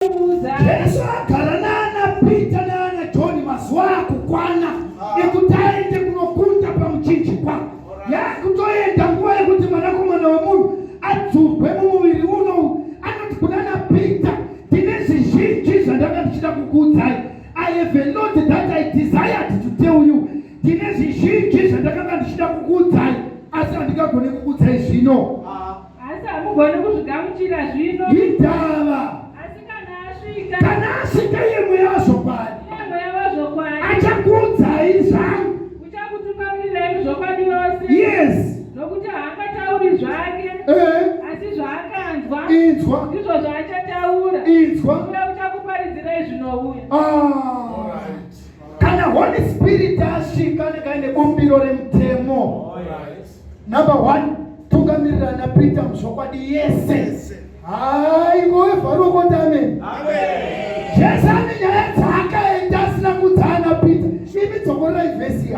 Yesu akaranana Peter na John maswa kukwana ekutaende kunokunta pa mchinji kwa ya kutoenda nguwa kuti mwanako mwana wa Mungu adzurwe mumuviri uno anotikunana Peter tinezi zhinji zvandakatichida kukuudzai. I have a lot that I desired to tell you. Tinezi zhinji zvandakanga ndichida kukuudzai asi handingagone kukuudzai zvino. Asi hamugone kuzvigamuchira zvino. Indava kana asvika yemweya wazvokwadi achakuudzai zvangu. Uchakutungamirirai zvokwadi yose. Yes. Nokuti haangatauri zvake asi zvaakanzwa inzwa ndizvo zvaachataura. inzwa uye uchakuparidzirai zvinouya. Kana Holy Spirit asvika nekaine bumbiro remutemo, number 1 tungamirira naPeter muzvokwadi yese. Ngoevha rokoti amen. Jesu ane nyaya dzaakaenda asina kudzana Peter. Imi dzokorora ivhesi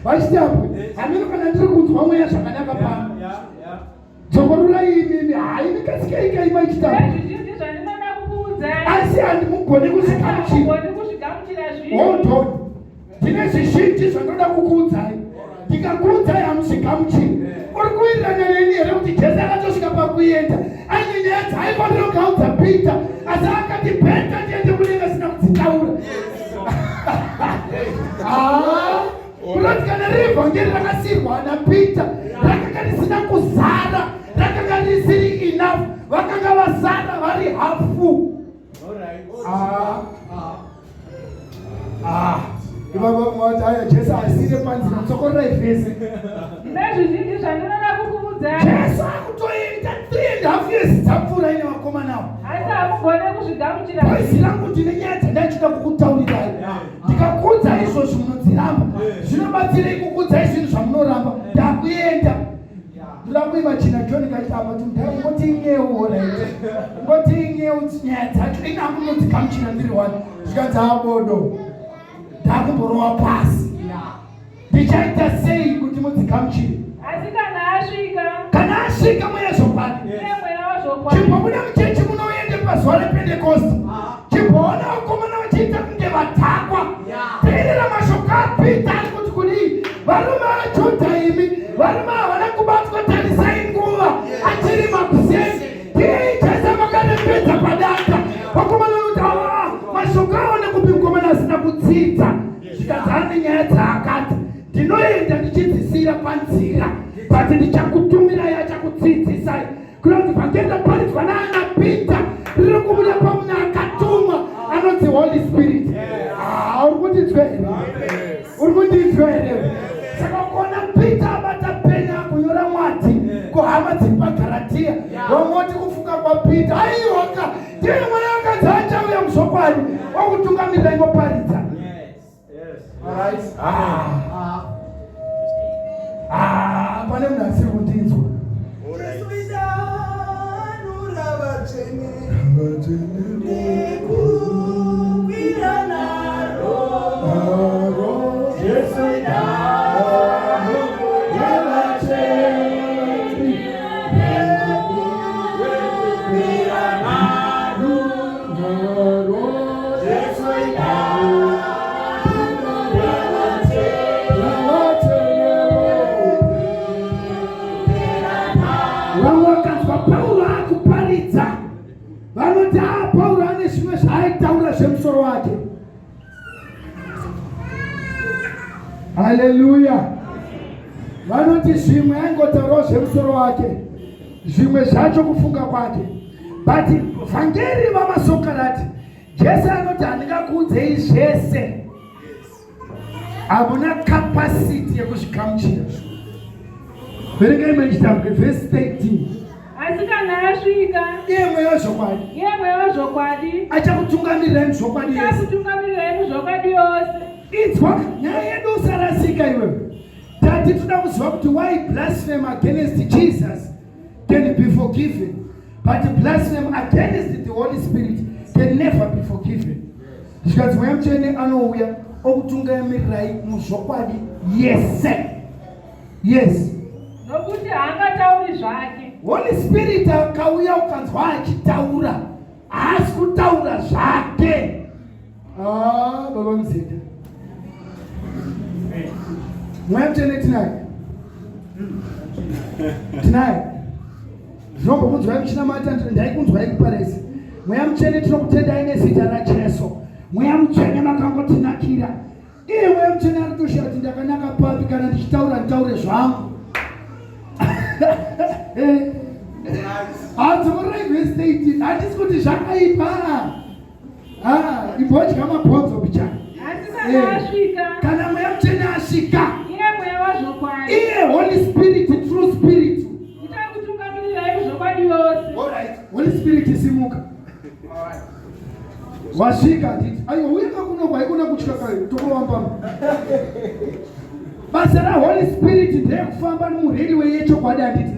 vachitapo hamino kana ndiri kunzwa mweya zvakanaka pano dzokorora imi kasikeika ima ichitapo asi handimugone kuzvigamuchira ondoni. Ndine zvizhinji zvandoda kukuudzai, ndikakuudzai hamuzvigamuchiri. Uri kuwirirana neni here kuti Jesu akatosvika pakuenda aine nyaya dzaifanira kugaudza Peter asi akati Peter ndiende kunenge sina kudzitaura. Kunoti kana revhangeri rakasiyirwa naPeter rakanga risina kuzara, rakanga risiri enough, vakanga vazara vari hafu. Ivava mwati aya Jesu asire panzira tsokorera ivhesi. Ndezvizhinji zvandinoda kukuudzai. Jesu akutoenda 3.5 years dzapfuura ine vakomanawo. Asi hamugone kuzvigamuchira. Bhazi rangu ndine nyaya dzandachida kukutaurirai. Ndikakuudzai izvozvo munodziramba. Zvinobatsirei kukuudzai zvinhu zvamunoramba. Ndakuenda. Ndoda kuiva china John kati apa ngotinyewo right. Ngotinyewo nyaya dzacho ina munodzigamuchira ndiri wani. Zvikanzi abodo. Ndakumborowa pasi. Ndichaita sei kuti mudzigamuchire? Asi kana asvika mweya zvokwadi. Chimbobuda muchechi munoende pazuva rePentecost. Chimboona vakomana vachiita kunge vadhakwa. Teerera mashoko aPeter ari kuti kudii? Varume vaJudha imi, varume havana kubatwa, tarisai nguva achiri makuseni. Ndiye Jesu makanepedza padanda. Vakomana kuti mashoko aone kupi mukomana asina kudzidza. Zvikadzana nenyaya dzaakati ndinoenda ndichidzisira panzira but ndichakutumirai achakudzidzisai. Kunoti vhangeri raparidzwa naana Peter riri kubuda pamunhu akatumwa anonzi Holy Spirit. Uri kundinzwa here? Uri kundinzwa here? Saka kuona Peter abata peni akunyora mwati kuhama dziri paGaratia, vamoti kufunga kwaPeter aiwaka ndiye mwana wakadzi achauya muzvokwadi wakutungamirira imoparidza. Pane munhu asiri kundinzwa. Paulo akuparidza vanoti Paulo ane zvimwe zvaaitaura zvemusoro wake. Haleluya. Vanoti zvimwe aingotaurawo zvemusoro wake, zvimwe zvacho kufunga kwake. But vhangeri vamasokarati Jesu anoti handingakuudzei zvese. Hamuna capacity yekuzvigamuchira. Verengai machitambwe verse 13. Asi kana asvika iye mweya wezvokwadi achakutungamirirai muzvokwadi yose. Inzwa nyaya yedu usarasika iwewe. Tati toda kuziva kuti why blaspheme against Jesus can be forgiven, but blaspheme against the Holy Spirit can never be forgiven. Zvikanzi mweya mutsvene anouya okutungamirirai muzvokwadi yese. Yes. Nokuti haangatauri zvake. Holy Spirit akauya ukanzwa achitaura haasi kutaura zvake. Baba Muzenda, Mweya Mutsvene tinaye, tinaye. Ndinombokuzwai muchinamata, ndaikunzwai kuparesi. Mweya Mutsvene tinokutendai nezita raJesu. Mweya Mutsvene makangotinakira. Iye Mweya Mutsvene ari kutoshaura kuti ndakanaka papi kana ndichitaura nditaure zvangu. Hadzimurei vhesi 18. Handisi kuti zvakaipa. Imbodya mabhonzo bichana. Kana Mweya Mutsvene asvika, iye Holy Spirit, true spirit. Holy Spirit simuka. Wasvika nditi. Aiwa uyenga kuno haikuna kutya kwayo. Tokowamba. Basa ra Holy Spirit ndekufamba nomureliwe yechokwadi handiti.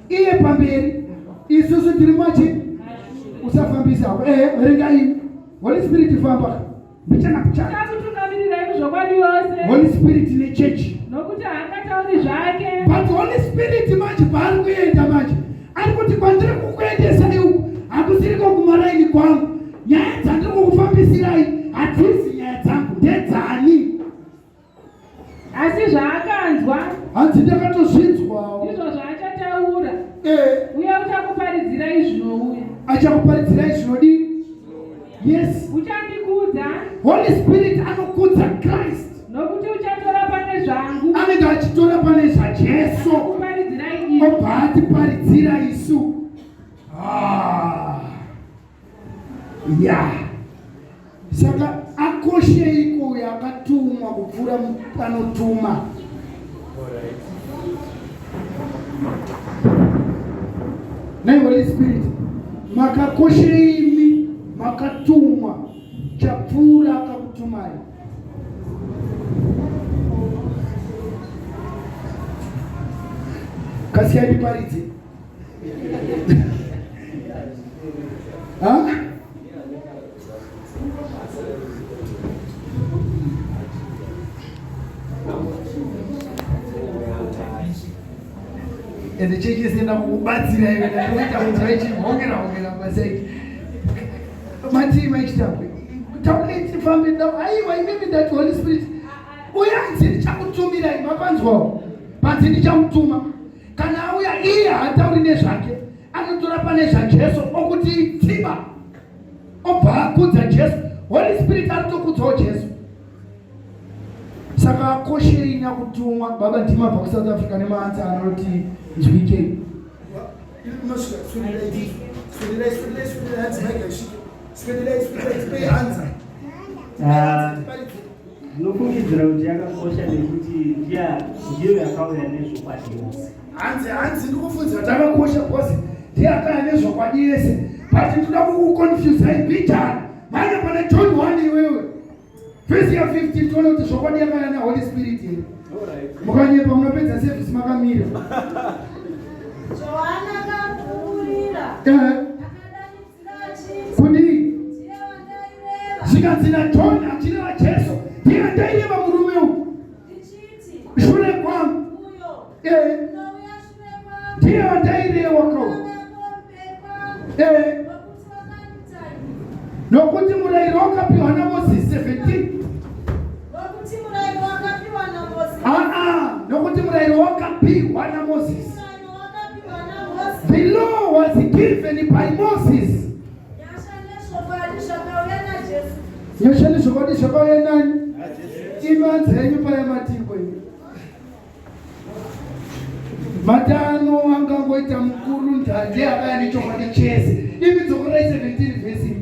Iye pamberi. Isusu tiri machi. Usafambisa. Verengai. Holy Spirit famba. Bichana kuchana. Holy Spirit ne church. But Holy Spirit manje pari kuenda manje. Ari kuti kwandiri kukuendesai uku hakusiri kwagumaraini kwangu. Nyaya dzandiri kukufambisirai hadzisi nyaya dzangu, ndedzani. Asi zvaakanzwa hanzi ndakatozvinzwawo ndizvo zvaachataura. Uye uchakuparidzirai zvinouya. Achakuparidzirai zvinodii? Yes. Uchandikudza. Holy Spirit anokudza Christ. Nokuti uchatora pane zvangu. Anenge achitora pane zvaJesu. Akuparidzirai isu. Obva atiparidzira isu. Saka akosheiko yakatumwa kupfuura panotuma? Nai Holy Spirit, makakosheimi makatumwa chapfuura akakutumai. Kasiyani paridzi. Ende chekisenda kubatsira iwe ndaita kuti vaichihongera basai. Mati maichitambwe. Tauleti family now. Aiwa maybe that Holy Spirit. Uyanzi ndichakutumira mapanzwa. Panzi ndichamutuma. Kana auya iye hatauri nezvake. Anotora pane zvaJesu okuti tsiba. Obva akudza Jesu. Holy Spirit arikutokudzawo Jesu. Saka akoshei nakutumwa. Baba ndima bva kuSouth Africa nemaanza anoti nzwike. Ndinofungidzira kuti yakakosha nekuti ndiyo yakauya nezvokwadi yose. Hanzi ndikufundzira kuti akakosha because ndiye akauya nezvokwadi yese. But ndoda kukuconfusai bijana. Manje pana John 1 iwewe. Verse 15 toona kuti zvokwadi yakauya naHoly Spirit here. Mukanyepa munopedza service makamira. Johanna kakurira. Kuni zvikanzina John achireva Jesu ndiye ndaireva murume uyu shure kwangu ndiye wandaireva kau nokuti murayiro wakapiwa naMozisi 17. Nokuti murayiro wakapiwa naMozisi. The law was given by Moses. Yoshani zvokwadi zvakauya nani? Ivanze yenyu payamatirwa ini. Matano angangoita mukuru ndanje akaya nechokwadi chese. Ivi dzokorai 17 vhesi.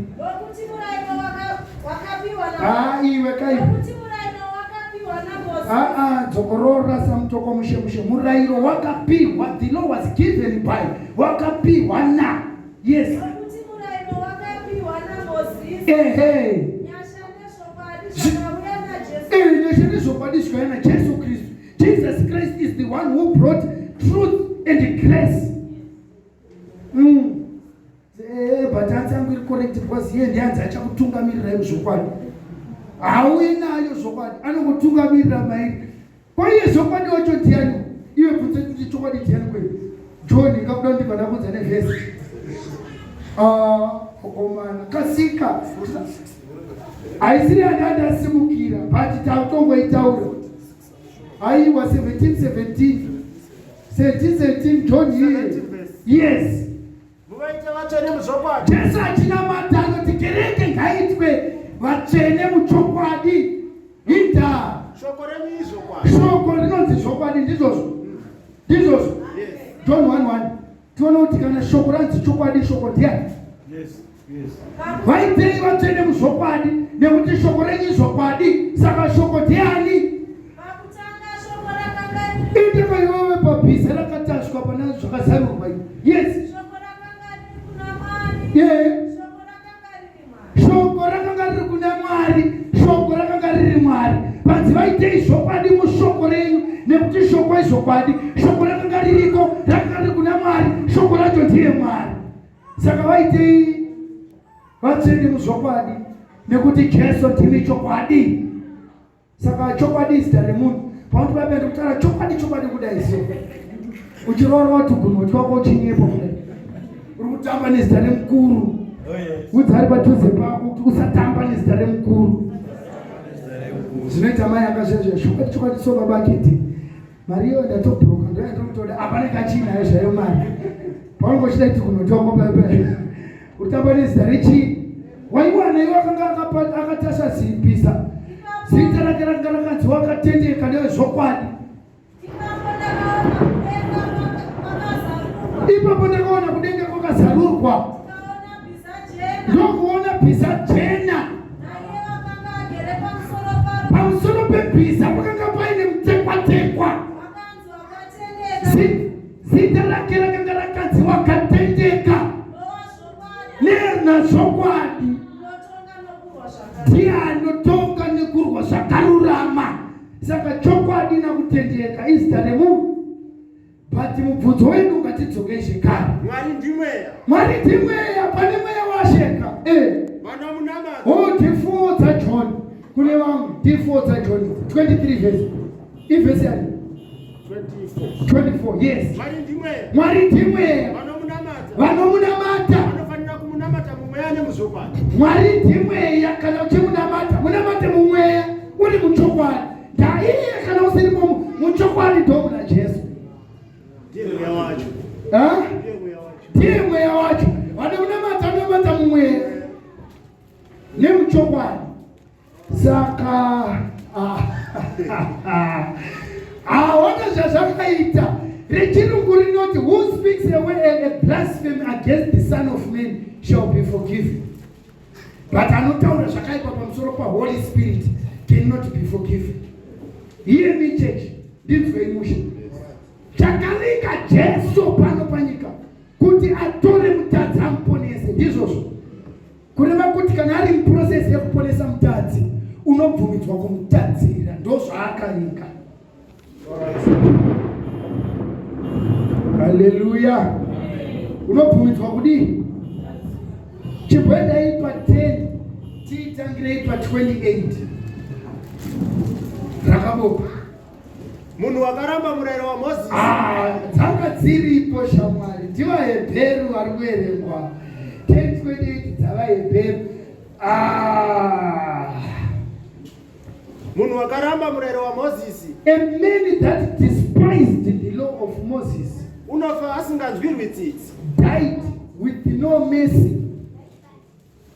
Iwe kai. Dzokorora samutoko mushe. Murayiro wakapiwa. The law was given by. Wakapiwa na. Yes. Jesus Christ is the one who brought truth and grace. But I'm will correct because here the answer achakutungamirira zvokwadi. Hauyi nayo zvokwadi, anokutungamirira mairi. Kwa hiyo zvokwadi wacho ndiani? Iwe kuti chokwadi ndiani kweli? John ngakuda ndibva ndakudza nevhesi. Omana kasika aisiri adada simukira but tautongo itaura aiwa 17 John here. Yes. Jesu achina matano tikereke ngaitwe vatsvene muchokwadi ita shoko rinonzi chokwadi ndizvozvo John 1:1 tiona kuti kana shoko ranzi chokwadi shoko ndiani vaitei vatsvene muzvokwadi nekuti shoko renyu zvokwadi saka shoko ndiani indiko iwewe pabhiza rakatasvwa pana zvakazarurwa. Yes. Shoko rakanga riri kuna Mwari, shoko rakanga riri Mwari. Vanzi vaitei zvokwadi mushoko renyu nekuti shoko izvokwadi, shoko rakanga ririko rakanga riri kuna Mwari, shoko racho ndiye Mwari. Saka vaitei vatsvene muzvokwadi nekuti Jesu ndimi chokwadi. Saka chokwadi zita remunhu pauti vapenda kutaura chokwadi kudai so uchiroora watugunwa twako uchinyepo kudai uri kutamba nezita remukuru udzari padhuze pako kuti usatamba nezita remukuru. Zvinoita mai akazvezva chokwadi so baba akiti mari iyo ndatobhuroka ndoyandokutoda hapana kachinayo zvayo mari paunongochida kuti kunotoko pepe kutamba nezita rechi waiwana iwe akanga akatasha zipisa zita rake ranga rakanzi wakatendeka nevezvokwadi. Ipapo ndakaona kudenga kwakazarurwa ndokuona bhiza jena pamusoro pebhiza pakanga paine mutekwatekwa zita rake rakanga rakanzi wakatendeka nezvokwadi ndiye anotonga nekurwa zvakarurama. Saka chokwadi nakutendeka izita remunhu. But mubvunzo wedu ngatidzoke zvekare. Mwari ndimweya pane mweya washeka. D4 dzaJohn kune vamwe D4 dzaJohn 23 verse. Ivhesi yani 24. Yes. Mwari ndimweya vanomunamata. Mwari ndimweya kana uchimunamata munamate mumweya uri muchokwadi. Ndaiye kana usiri muchokwadi ndomuna Jesu. Ndiye mweya wacho vanomunamata mumweya nemuchokwadi. Saka aona zvazvakaita rechirungu rinoti who speaks a blasphemy against the Son of Man shall be forgiven, but anotaura zvakaipa pamusoro paHoly Spirit cannot be forgiven. Hear me church, ndinzwei musha. Chakaringa Jesu pano panyika kuti atore mutadzi amuponese ndizvozvo. Kureva kuti kana ari muprocess yekuponesa mutadzi unobvumidzwa kumutadzira, ndozvaakaringa. Haleluya. Unobvumidzwa kudii? Chibwedai pa 10 titangirei pa 28 rakaboka munhu wakaramba murayiro waMozisi. Dzanga dziripo shamwari ndivaHebheru vari kuverengwa 10:28 dzavaHebheru. Munhu wakaramba murayiro waMozisi. A man that despised the law of Moses unofa asinganzwirwi tsitsi, died with no mercy.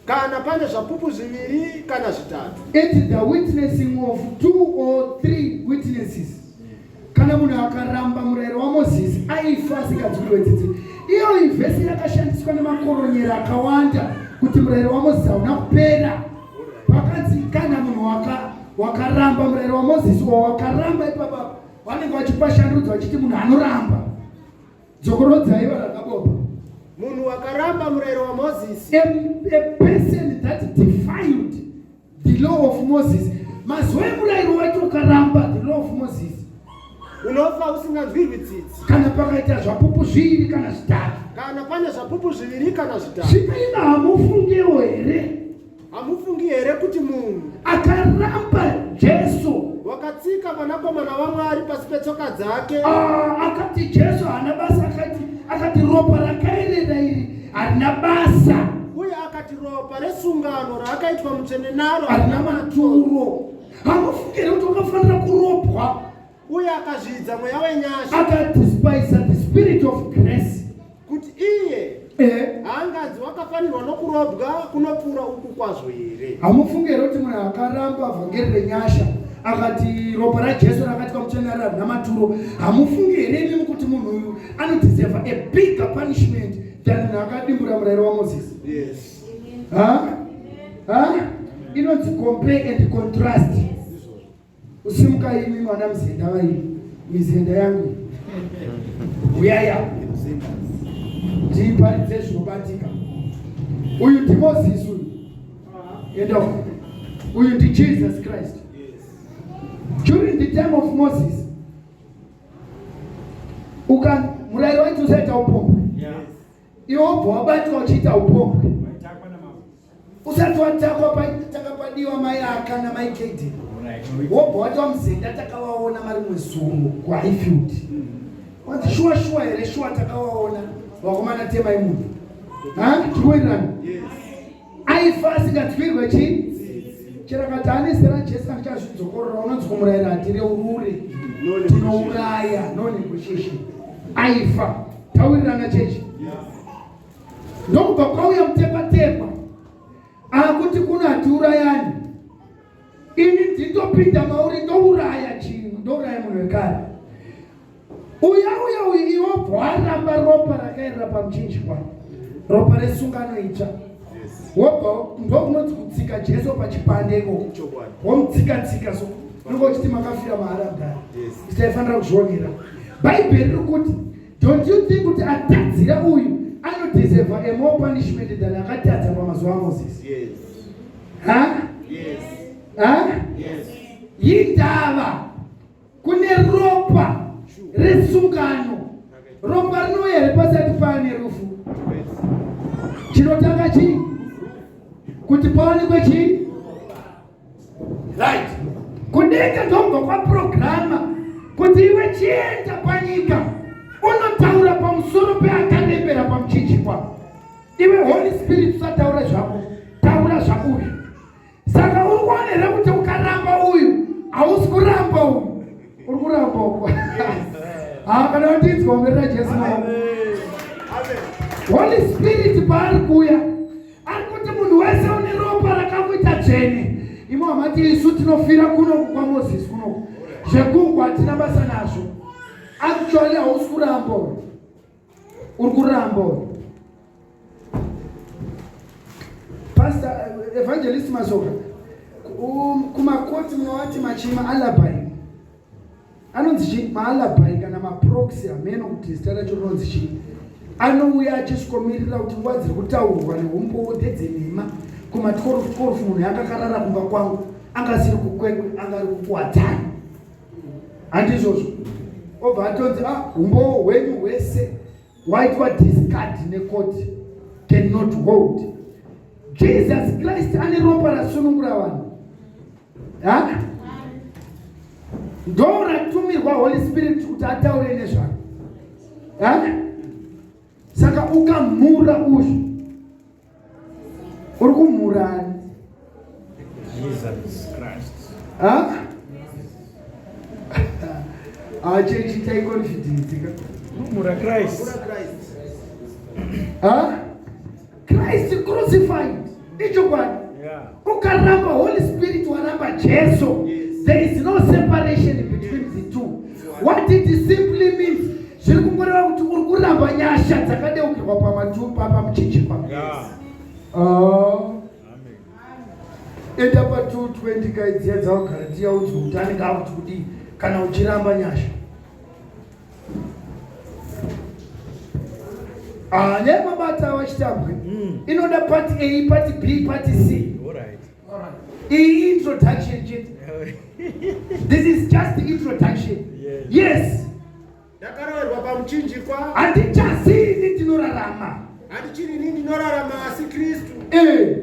Kana pane zvapupu zviviri kana zvitatu. At the witnessing of 2 or 3 witnesses. Kana munhu akaramba murayiro waMozisi aifa asinganzwirwi tsitsi. Iyo ivhesi yakashandiswa nemakoronyera akawanda kuti murayiro waMozisi hauna kupera. Pakanzi kana munhu wakaramba murayiro waMozisi wakaramba ipapa vanenge vachipashandudzwa vachiti munhu anoramba. Dzokorodzai varakabopa. Munhu wakaramba murayiro waMozisi. A person that defied the law of Moses. Mazuva emurayiro wacho ukaramba the law of Moses unofa usinganzwirwi tsitsi. Kana pakaita zvapupu zviviri kana zvitatu. Kana pane zvapupu zviviri kana zvitatu. Zvikaina hamufungiwo here? Hamufungi here kuti munhu akaramba Jesu wakatsika mwanakomana waMwari pasi petsoka dzake. Akati Jesu hana basa akati ropa rakaerera iri harina basa, uye akati ropa resungano raakaitwa mutsvene naro harina maturo. Hamufungire kuti wakafanira kuropwa, uye akazvidza mweya wenyasha, akadespisa the spirit of grace, kuti iye haanganzi wakafanirwa nokurobwa kunopfuura uku kwazvo here. Hamufungire kuti munhu akaramba vhangeri renyasha akati ropa raJesu rakaitwa mutsvene harina maturo, hamufungire imi kuti munhu uyu anodeserva a bigger punishment than munhu akadimbura murayiro waMozisi? Yes. Inonzi compare and contrast. Usimuka imi mwana mzenda wai, mizenda yangu uyaya ndiparidze zvinobatika. Uyu ndi Moses uyu, enda uyu ndi Jesus Christ. During the time of Moses, murayiro waiti usaita upombwe, iwe wobva wabatwa uchiita upombwe. Usati watakwa takapadiwa mai aka namai Kedi, wobva watwa mzenda takawaona mari mwezungu kuHighfield. Wanzi shuwa here, shuwa takawaona wakomana temai munhu. Tikuwirirana? Aifa asingatyirwe chii? Chirakati anesera Jesu achazvidzokorora, unonzi kumurayira atire urure, tinouraya, no negotiation. Aifa. Tawirirana chechi? Ndokubva kwauya mutepa-tepa akuti kuna atiurayani, ini nditopinda mauri ndouraya chinhu, ndouraya munhu wekare. Uya iwo bwaramba ropa rakairira pamuchinjikwa, ropa resungano itsva. Wobva ndokunonzi kutsika Jesu pachipande ikoko, womutsika-tsika so unongochiti makafira maharabhari. Taifanira kuzvionera. Bhaibheri riri kuti, don't you think kuti atadzira uyu anodeserva a more punishment than akatadza pamazuva aMozisi? Yindava kune ropa resungano, ropa rinouya here pasati paane rufu. Chinotanga chii? Kuti paonekwe chii? Right. Kudenga ndobva kwaprograma kuti iwe chienda panyika unotaura pamusoro peakarembera pamuchinjikwa. Iwe Holy Spirit usataura zvako, taura zvakuri. Saka uri kuonera kuti ukaramba uyu hausi kuramba uyu, uri kuramba uku. Kana watinzwa umerera Jesu mao. Holy Spirit paari kuuya ari kuti munhu wese une ropa rakamuita dzvene. Imo hamati isu tinofira kunoku kwaMozisi kunoku, zvegungwa hatina basa nazvo. Actually hausi kuramba uyu, uri kuramba uyu. Pastor Evangelist Masoka, kumakoti munowati machima alibi. Anonzi chii? Maalibi kana maproxy ameno kuti zita racho rinonzi chii? Anouya achisvikomirira kuti nguva dziri kutaurwa nehombo dedzenhema kumatikofu munhu yakakarara kumba kwangu angasiri kukwekwe, angari kukuwadzana. Handizvozvo? Obva atonzi humbo hwenyu hwese hwaitwa discard nekoti, cannot hold. Jesus Christ ane ropa rasunungura vanhu. Ndo ratumirwa Holy Spirit kuti ataure nezvako. Saka ukamhura uzvo, uri kumhurani? Jesus Christ. Chechi confidence ka? Mura Christ. Christ crucified. Ichokwadi. Ukaramba Holy Spirit waramba Jesu. There is no separation between the two. What it simply means, zviri kungoreva kuti uri kuramba nyasha dzakadeukirwa pamuchinjikwa. Enda pa220 kaidziya dzawagara tiyauti utani ngakuti kudii kana uchiramba nyasha. Nemabata wachitambwe inoda part A, part B, part C. Introduction. This is just the introduction. Yes. Ndakaroverwa pamuchinjikwa. Handichazii ndinorarama. Handichiri nini ndinorarama asi Kristu.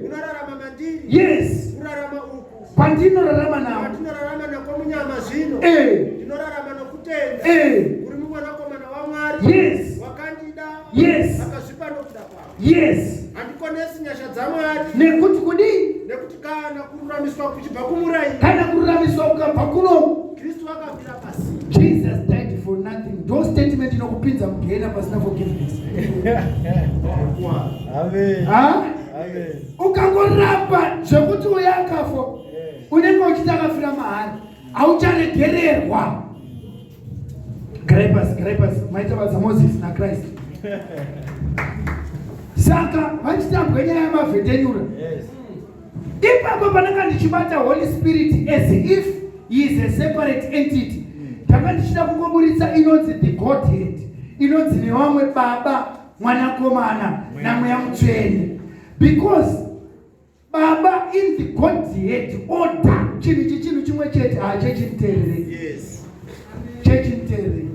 Unorarama mandiri. Yes. Urarama uku. Pandinorarama nawo. Pandinorarama nako munyama zvino. Ndinorarama nokutenda. Uri mumwanakomana waMwari. Yes. Wakandida. Yes. Akazvipa nokuda kwako. Yes. kururamiswa kuchibva kumurai. Kana kururamiswa kukabva kuno. Kristu akafira pasi. Jesus died for nothing. Those statement inokupinza mugehena pasina forgiveness. Amen. Amen. Ukangoramba zvekuti uyakafo. Unenge uchiti akafira mahari. Aucharegererwa. Gripers, maita vadza Moses na Christ. Saka vachitambwa nyaya yamavhetenyura. Ipapo pananga ndichibata Holy Spirit as if he is a separate entity. Tanga ndichida kungoburitsa inonzi the Godhead. Inonzi nevamwe Baba, Mwanakomana na Mweya Mutsvene. Because Baba in the Godhead order chinhu chimwe chete chechimterere. Yes. Chechimterere.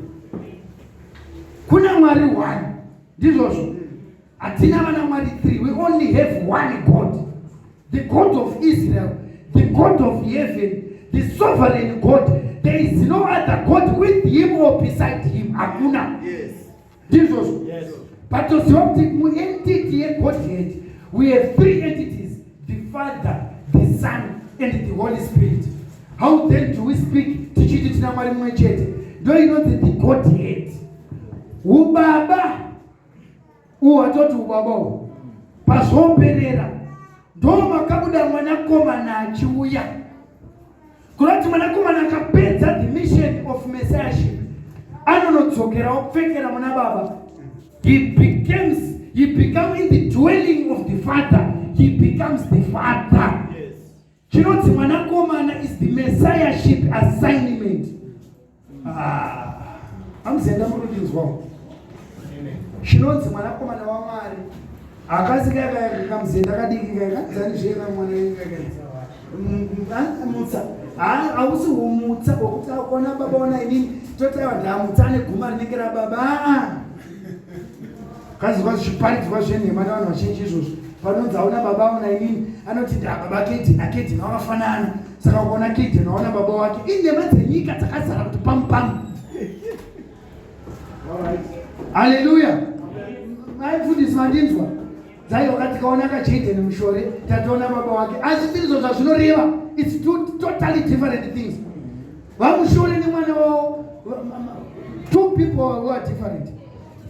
Kuna Mwari 1. Ndizvozvo. Hatina vana Mwari 3. We only have one God. The God of Israel, the God of heaven, the sovereign God. There is no other God with him or beside him. Hakuna. Yes. Jesus. Yes. But to the entity of Godhead, we have three entities: the Father, the Son, and the Holy Spirit. How then do we speak? Do you know the Godhead? Ubaba, uwatoto ubaba, pasomperera. Doma kabuda mwanakomana achiuya. Kurati mwanakomana akapedza the mission of messiahship. Anonodzokera opfekera muna baba. He becomes in the dwelling of the Father. He becomes the Father. Yes. Chinoti mwanakomana is the messiahship assignment. Amzenda muludizwa. Chinoti mwanakomana wa Mwari. Akasika kamzenda kadiki kakadzanishera mwana wengakenza. Mutsa. Ausi umutsa okuti akona baba ona inini totawa ndamutsane guma rinenge rababa. Kazi kwazviparidzwa zvenhema navanhu vazhinji izvozvo. Panonzi aona baba ona inini anoti baba Kedi naKedi vakafanana. Saka ukaona Kedi unaona baba wake. Inhema dzenyika dzakazara kuti pamu. Hallelujah. Maifundisi mandinzwa. Zai wakati kaona kachite nemushore tataona baba wake. Asi ndizvo zvazvinoreva. It's two totally different things. Vamushore nemwana wavo, two people who are different.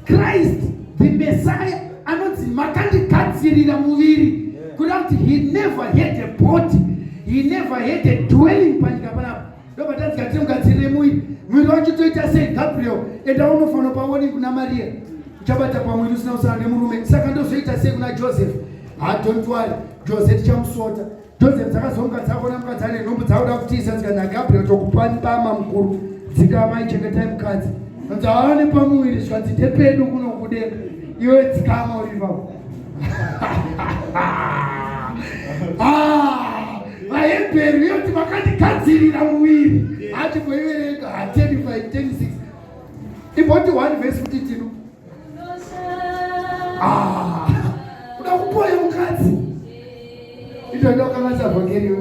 Christ, the Messiah, anonzi makandikadzirira muviri. Kuti he never had a body. He never had a dwelling panyika panapa. Ndoba tanzikati mugadzirire muviri. Muviri wacho toita sei Gabriel. Enda unofana paoni kuna Maria. Uchabata pamwiri usina usana nemurume. Saka ndozoita sei kuna Joseph. Don't worry. Joseph chamusota. Joseph dzakazonga dzakona mukadzi ane nhumbu dzauda kutiisa dzikana Gabriel tokupani pama mukuru. Dzika amaichengeta mukadzi. Nzaone pamuviri zvikadzi tepedu kuno kudenga. Iwe dzikama uri ipapo. VaHebheru yoti vakandikadzirira muviri. Hati kuiverenga 10:5-10:6. Ibhoti 1 verse 52. Kuda kupoya mukadzi. Ito ndo kama sabongeriyo.